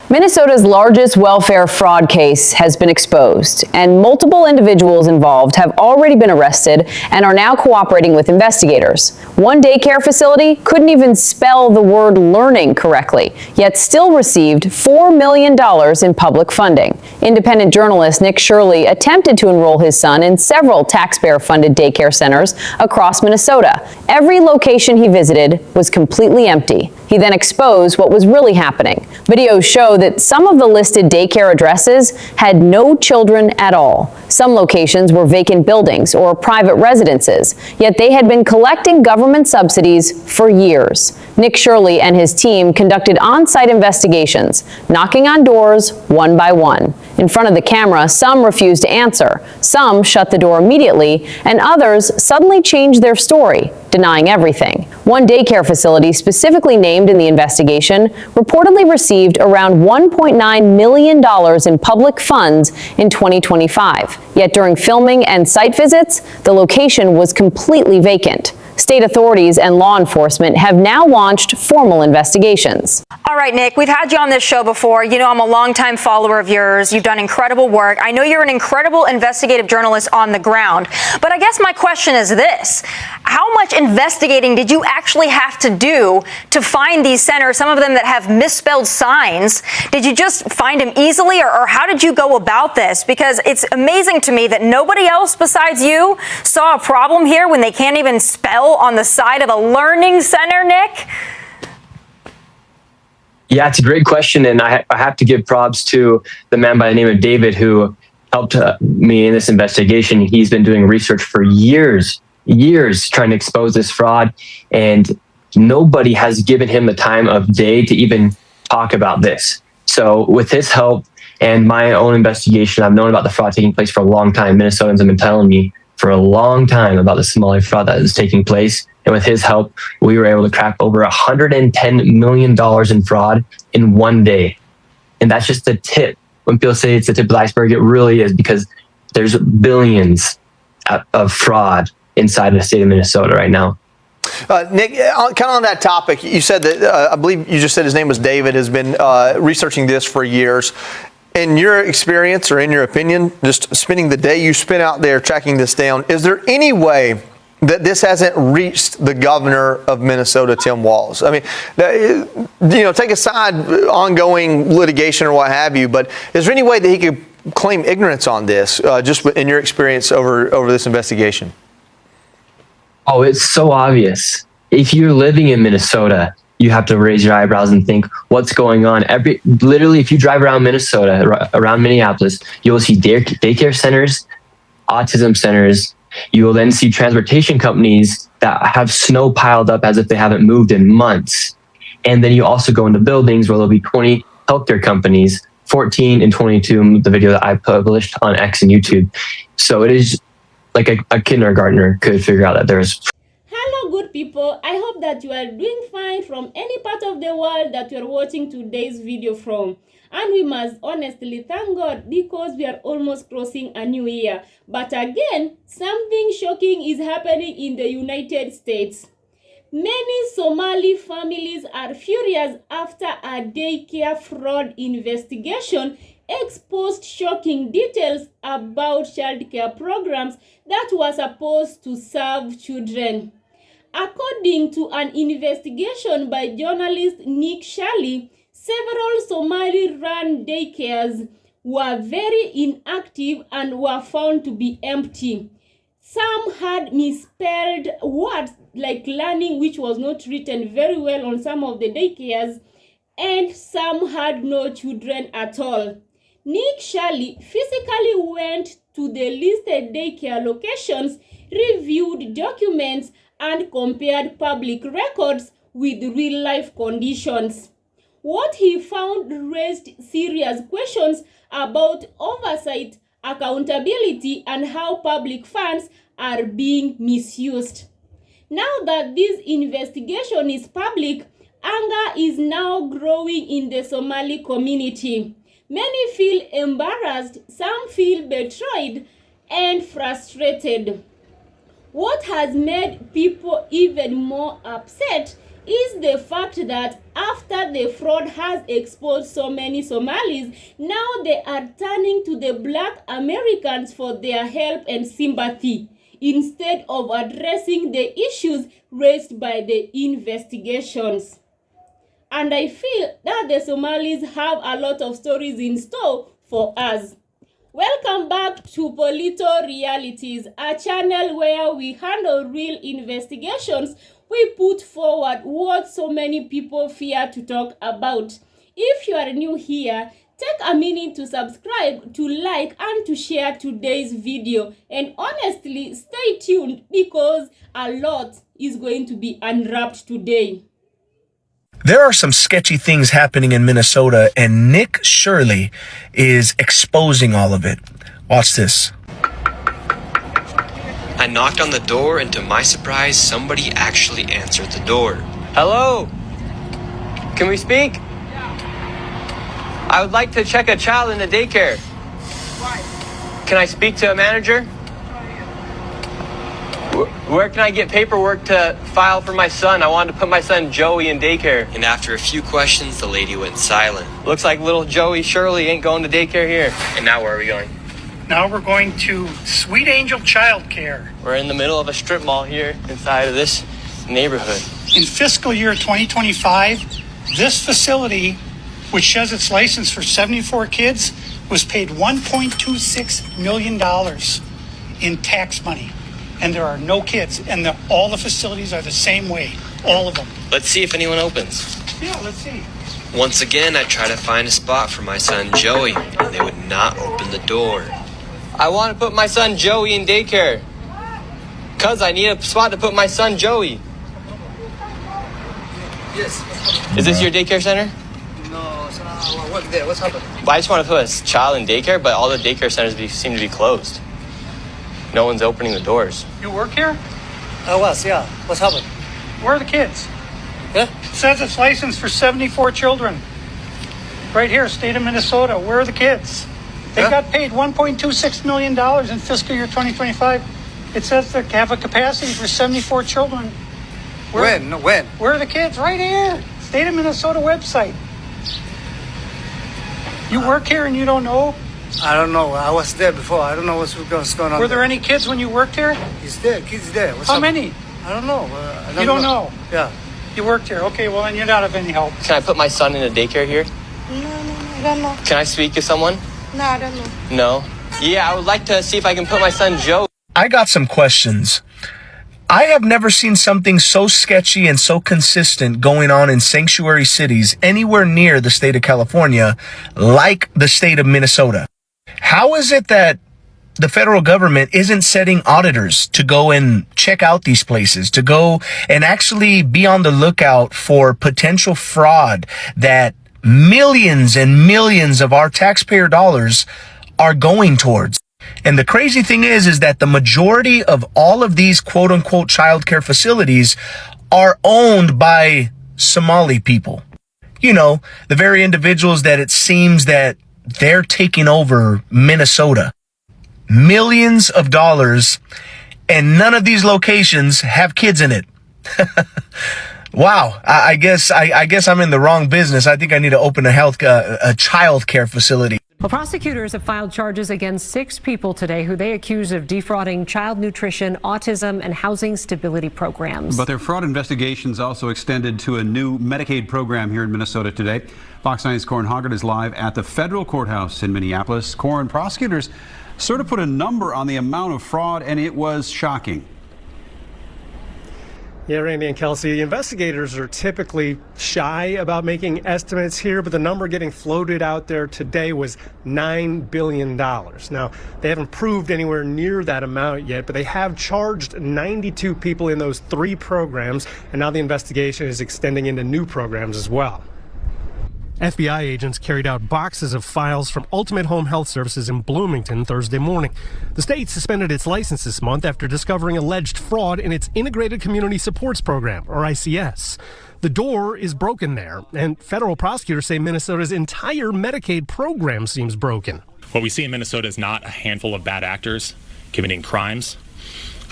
Minnesota's largest welfare fraud case has been exposed, and multiple individuals involved have already been arrested and are now cooperating with investigators. One daycare facility couldn't even spell the word learning correctly, yet still received $4 million in public funding. Independent journalist Nick Shirley attempted to enroll his son in several taxpayer-funded daycare centers across Minnesota. Every location he visited was completely empty. He then exposed what was really happening. Videos show that some of the listed daycare addresses had no children at all. Some locations were vacant buildings or private residences, yet they had been collecting government subsidies for years. Nick Shirley and his team conducted on-site investigations, knocking on doors one by one. In front of the camera, some refused to answer, some shut the door immediately, and others suddenly changed their story, denying everything. One daycare facility specifically named in the investigation reportedly received around $1.9 million in public funds in 2025. Yet during filming and site visits, the location was completely vacant. State authorities and law enforcement have now launched formal investigations. All right, Nick, we've had you on this show before. You know, I'm a longtime follower of yours. You've done incredible work. I know you're an incredible investigative journalist on the ground. But I guess my question is this. How much investigating did you actually have to do to find these centers, some of them that have misspelled signs? Did you just find them easily, or how did you go about this? Because it's amazing to me that nobody else besides you saw a problem here when they can't even spell on the side of a learning center, Nick? Yeah, it's a great question, and I have to give props to the man by the name of David who helped me in this investigation. He's been doing research for years trying to expose this fraud, and nobody has given him the time of day to even talk about this. So with his help and my own investigation, I've known about the fraud taking place for a long time. Minnesotans have been telling me for a long time about the Somali fraud that is taking place. And with his help, we were able to crack over $110 million in fraud in one day. And that's just the tip. When people say it's the tip of the iceberg, it really is, because there's billions of fraud inside the state of Minnesota right now. Nick, kind of on that topic, you said that, I believe you just said his name was David, has been researching this for years. In your experience, or in your opinion, just spending the day you spent out there tracking this down, is there any way that this hasn't reached the governor of Minnesota, Tim Walz? I mean, you know, take aside ongoing litigation or what have you, but is there any way that he could claim ignorance on this, just in your experience over this investigation? Oh, it's so obvious. If you're living in Minnesota, you have to raise your eyebrows and think, what's going on? Literally, if you drive around Minnesota, around Minneapolis, you will see daycare centers, autism centers. You will then see transportation companies that have snow piled up as if they haven't moved in months. And then you also go into buildings where there'll be 20 healthcare companies, 14 and 22, the video that I published on X and YouTube. So it is like a kindergartner could figure out that there's. Hello, good people. I hope that you are doing fine from any part of the world that you are watching today's video from. And we must honestly thank God because we are almost crossing a new year. But again, something shocking is happening in the United States. Many Somali families are furious after a daycare fraud investigation exposed shocking details about childcare programs that were supposed to serve children. According to an investigation by journalist Nick Shirley, several Somali-run daycares were very inactive and were found to be empty. Some had misspelled words like learning, which was not written very well on some of the daycares, and some had no children at all. Nick Shirley physically went to the listed daycare locations, reviewed documents, and compared public records with real-life conditions. What he found raised serious questions about oversight, accountability, and how public funds are being misused. Now that this investigation is public, anger is now growing in the Somali community. Many feel embarrassed, some feel betrayed and frustrated. What has made people even more upset is the fact that after the fraud has exposed so many Somalis, now they are turning to the Black Americans for their help and sympathy, instead of addressing the issues raised by the investigations. And I feel that the Somalis have a lot of stories in store for us. Welcome back to Polito Realities, a channel where we handle real investigations. We put forward what so many people fear to talk about. If you are new here, take a minute to subscribe, to like, and to share today's video. And honestly, stay tuned because a lot is going to be unwrapped today. There are some sketchy things happening in Minnesota, and Nick Shirley is exposing all of it. Watch this. I knocked on the door, and to my surprise, somebody actually answered the door. Hello? Can we speak? I would like to check a child in the daycare. Can I speak to a manager? Where can I get paperwork to file for my son? I wanted to put my son Joey in daycare. And after a few questions, the lady went silent. Looks like little Joey Shirley ain't going to daycare here. And now where are we going? Now we're going to Sweet Angel Childcare. We're in the middle of a strip mall here inside of this neighborhood. In fiscal year 2025, this facility, which has its license for 74 kids, was paid $1.26 million in tax money. And there are no kids, and all the facilities are the same way, all of them. Let's see if anyone opens. Yeah, let's see. Once again, I tried to find a spot for my son Joey, and they would not open the door. I want to put my son Joey in daycare. Cuz I need a spot to put my son Joey. Yes. Is this your daycare center? No, so I work there. What's happened? I just want to put a child in daycare, but all the daycare centers seem to be closed. No one's opening the doors. You work here? I was, yeah. What's happened? Where are the kids? Yeah? It says it's licensed for 74 children. Right here, state of Minnesota. Where are the kids? They Huh? got paid $1.26 million in fiscal year 2025. It says they have a capacity for 74 children. When? No, when? Where are the kids? Right here. State of Minnesota website. You work here and you don't know? I don't know. I was there before. I don't know what's going on. Were there any kids when you worked here? He's there. Kids there. What's How up? many? I don't know. You don't know? Yeah. You worked here. Okay, well, then you're not of any help. Can I put my son in a daycare here? No, I don't know. Can I speak to someone? No, I don't know. No. Yeah, I would like to see if I can put my son Joe. I got some questions. I have never seen something so sketchy and so consistent going on in sanctuary cities anywhere near the state of California like the state of Minnesota. How is it that the federal government isn't setting auditors to go and check out these places, to go and actually be on the lookout for potential fraud that millions and millions of our taxpayer dollars are going towards? And the crazy thing is that the majority of all of these quote unquote childcare facilities are owned by Somali people. You know, the very individuals that it seems that they're taking over Minnesota. Millions of dollars, and none of these locations have kids in it. Wow, I guess I'm in the wrong business. I think I need to open a child care facility. Well, prosecutors have filed charges against 6 people today who they accuse of defrauding child nutrition, autism, and housing stability programs. But their fraud investigations also extended to a new Medicaid program here in Minnesota today. Fox 9's Corin Hoggart is live at the federal courthouse in Minneapolis. Corin, prosecutors sort of put a number on the amount of fraud, and it was shocking. Yeah, Randy and Kelsey, investigators are typically shy about making estimates here, but the number getting floated out there today was $9 billion. Now, they haven't proved anywhere near that amount yet, but they have charged 92 people in those 3 programs, and now the investigation is extending into new programs as well. FBI agents carried out boxes of files from Ultimate Home Health Services in Bloomington Thursday morning. The state suspended its license this month after discovering alleged fraud in its Integrated Community Supports Program, or ICS. The door is broken there, and federal prosecutors say Minnesota's entire Medicaid program seems broken. What we see in Minnesota is not a handful of bad actors committing crimes.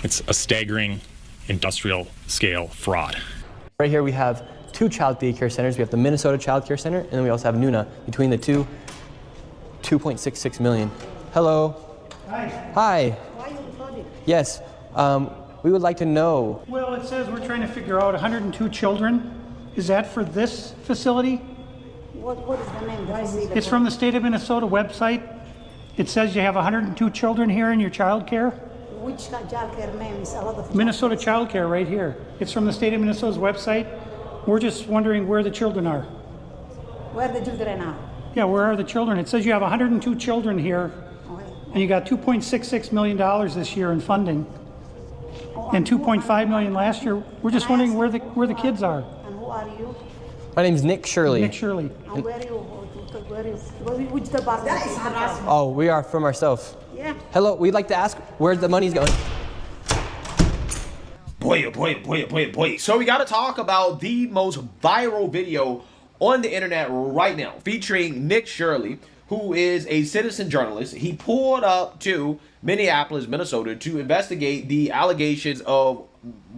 It's a staggering industrial scale fraud. Right here we have 2 child daycare centers. We have the Minnesota Child Care Center, and then we also have Nuna. Between the two, 2.66 million. Hello. Hi. Hi. Why are you recording? Yes. We would like to know. Well, it says we're trying to figure out 102 children. Is that for this facility? What is the name? Why is it? It's from the state of Minnesota website. It says you have 102 children here in your child care. Which child care name is a lot of Minnesota Child Care right here. It's from the state of Minnesota's website. We're just wondering where the children are. Where the children are? Yeah, where are the children? It says you have 102 children here, and you got $2.66 million this year in funding, and $2.5 million last year. We're just wondering where the kids are. And who are you? My name's Nick Shirley. Nick Shirley. And where are you? Which department? Oh, we are from ourselves. Yeah. Hello, we'd like to ask where the money's going. Boy. So we got to talk about the most viral video on the internet right now, featuring Nick Shirley, who is a citizen journalist. He pulled up to Minneapolis, Minnesota to investigate the allegations of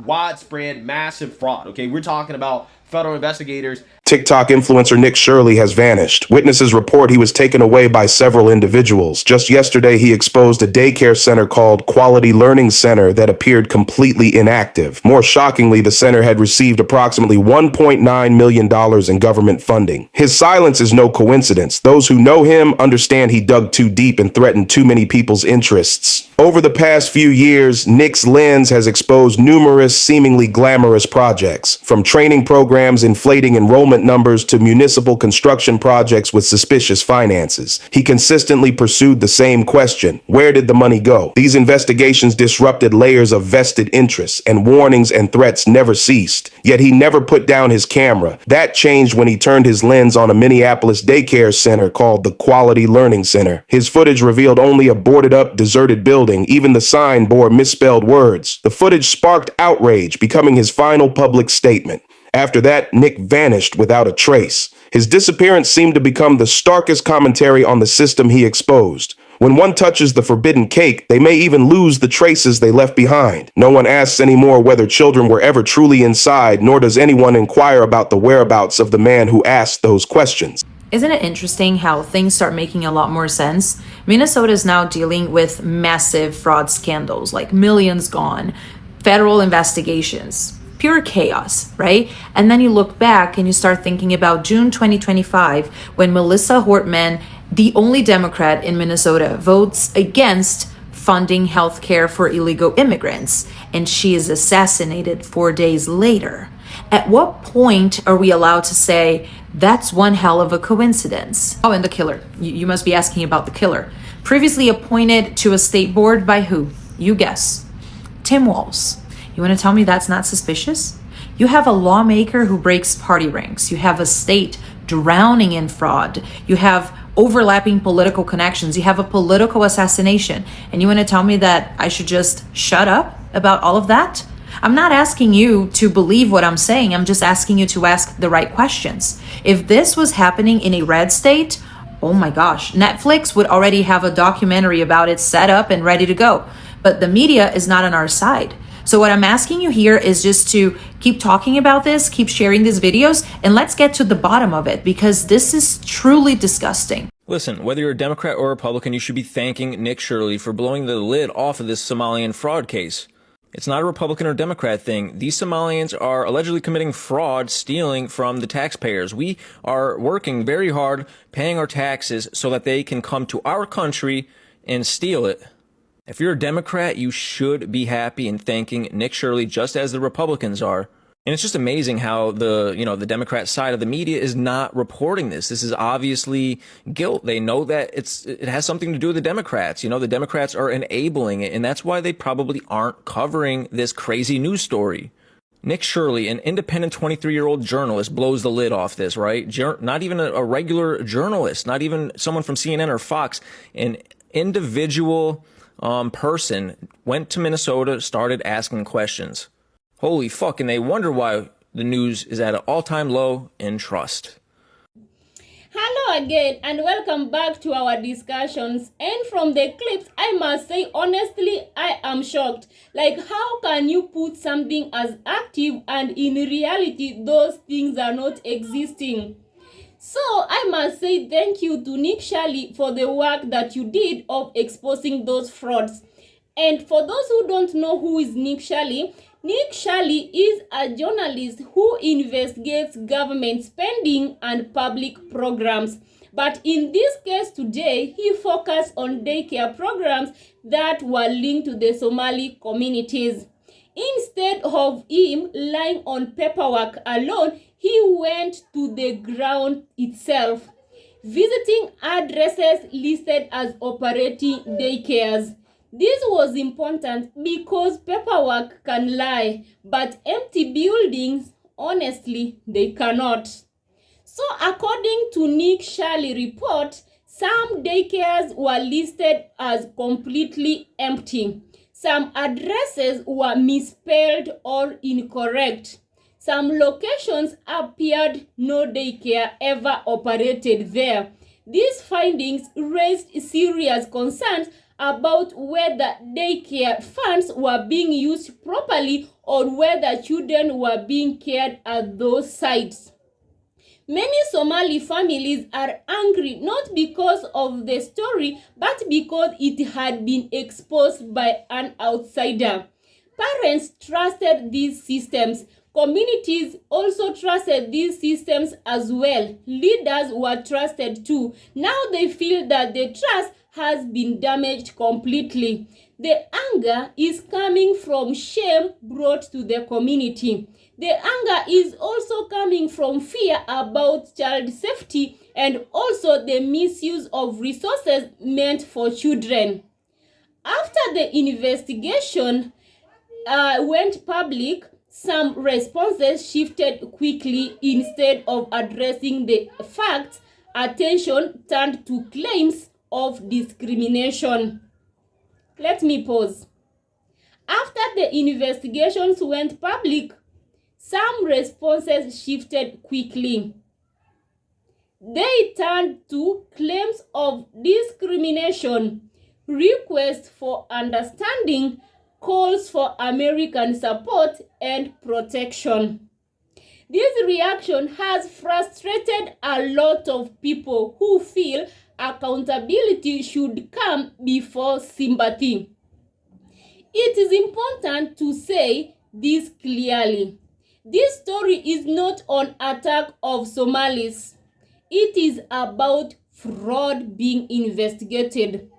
widespread massive fraud. Okay, we're talking about federal investigators. TikTok influencer Nick Shirley has vanished. Witnesses report he was taken away by several individuals. Just yesterday, he exposed a daycare center called Quality Learning Center that appeared completely inactive. More shockingly, the center had received approximately $1.9 million in government funding. His silence is no coincidence. Those who know him understand he dug too deep and threatened too many people's interests. Over the past few years, Nick's lens has exposed numerous seemingly glamorous projects, from training programs inflating enrollment numbers to municipal construction projects with suspicious finances. He consistently pursued the same question: where did the money go? These investigations disrupted layers of vested interests, and warnings and threats never ceased. Yet he never put down his camera. That changed when he turned his lens on a Minneapolis daycare center called the Quality Learning Center. His footage revealed only a boarded-up, deserted building. Even the sign bore misspelled words. The footage sparked outrage, becoming his final public statement. After that, Nick vanished without a trace. His disappearance seemed to become the starkest commentary on the system he exposed. When one touches the forbidden cake, they may even lose the traces they left behind. No one asks anymore whether children were ever truly inside, nor does anyone inquire about the whereabouts of the man who asked those questions. Isn't it interesting how things start making a lot more sense? Minnesota is now dealing with massive fraud scandals, like millions gone, federal investigations. Pure chaos, right? And then you look back and you start thinking about June 2025, when Melissa Hortman, the only Democrat in Minnesota, votes against funding healthcare for illegal immigrants, and she is assassinated 4 days later. At what point are we allowed to say that's one hell of a coincidence? Oh, and the killer. You must be asking about the killer. Previously appointed to a state board by who? You guess. Tim Walz. You want to tell me that's not suspicious? You have a lawmaker who breaks party ranks. You have a state drowning in fraud. You have overlapping political connections. You have a political assassination. And you want to tell me that I should just shut up about all of that? I'm not asking you to believe what I'm saying. I'm just asking you to ask the right questions. If this was happening in a red state, oh my gosh, Netflix would already have a documentary about it set up and ready to go. But the media is not on our side. So what I'm asking you here is just to keep talking about this, keep sharing these videos, and let's get to the bottom of it, because this is truly disgusting. Listen, whether you're a Democrat or Republican, you should be thanking Nick Shirley for blowing the lid off of this Somalian fraud case. It's not a Republican or Democrat thing. These Somalians are allegedly committing fraud, stealing from the taxpayers. We are working very hard, paying our taxes so that they can come to our country and steal it. If you're a Democrat, you should be happy and thanking Nick Shirley just as the Republicans are. And it's just amazing how the Democrat side of the media is not reporting this. This is obviously guilt. They know that it has something to do with the Democrats. The Democrats are enabling it, and that's why they probably aren't covering this crazy news story. Nick Shirley, an independent 23-year-old journalist, blows the lid off this, right? Not even a regular journalist, not even someone from CNN or Fox. An individual person went to Minnesota, started asking questions. Holy fuck, and they wonder why the news is at an all-time low in trust. Hello again and welcome back to our discussions. And from the clips, I must say honestly, I am shocked. Like, how can you put something as active and in reality those things are not existing? So I must say thank you to Nick Shirley for the work that you did of exposing those frauds. And for those who don't know who is Nick Shirley is a journalist who investigates government spending and public programs. But in this case today, he focused on daycare programs that were linked to the Somali communities. Instead of him relying on paperwork alone, he went to the ground itself, visiting addresses listed as operating daycares. This was important because paperwork can lie, but empty buildings, honestly, they cannot. So according to Nick Shirley report, some daycares were listed as completely empty. Some addresses were misspelled or incorrect. Some locations appeared no daycare ever operated there. These findings raised serious concerns about whether daycare funds were being used properly or whether children were being cared at those sites. Many Somali families are angry not because of the story but because it had been exposed by an outsider. Parents trusted these systems. Communities also trusted these systems as well. Leaders were trusted too. Now they feel that the trust has been damaged completely. The anger is coming from shame brought to the community. The anger is also coming from fear about child safety and also the misuse of resources meant for children. After the investigation went public, some responses shifted quickly. Instead of addressing the facts, attention turned to claims of discrimination. Let me pause. After the investigations went public, some responses shifted quickly. They turned to claims of discrimination, requests for understanding, calls for American support and protection. This reaction has frustrated a lot of people who feel accountability should come before sympathy. It is important to say this clearly. This story is not an attack of Somalis. It is about fraud being investigated,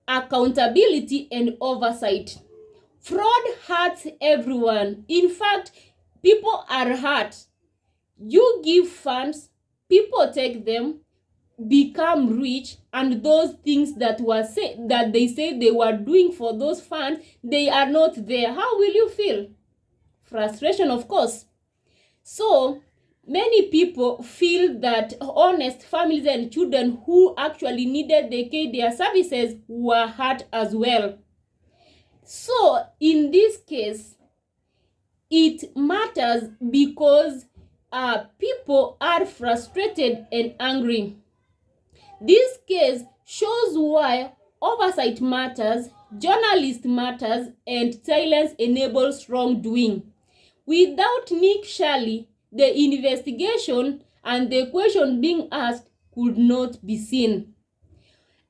accountability and oversight. Fraud hurts everyone. In fact, people are hurt. You give funds, people take them, become rich, and those things that they say they were doing for those funds, they are not there. How will you feel? Frustration, of course. So many people feel that honest families and children who actually needed the care services were hurt as well. So in this case, it matters because people are frustrated and angry. This case shows why oversight matters, journalist matters, and silence enables wrongdoing. Without Nick Shirley, the investigation and the question being asked could not be seen.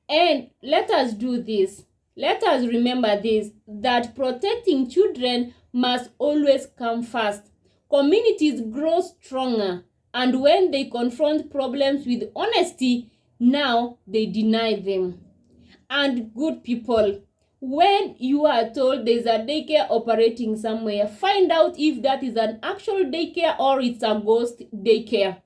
And let us do this. Let us remember this, that protecting children must always come first. Communities grow stronger, and when they confront problems with honesty, now they deny them. And good people, when you are told there's a daycare operating somewhere, find out if that is an actual daycare or it's a ghost daycare.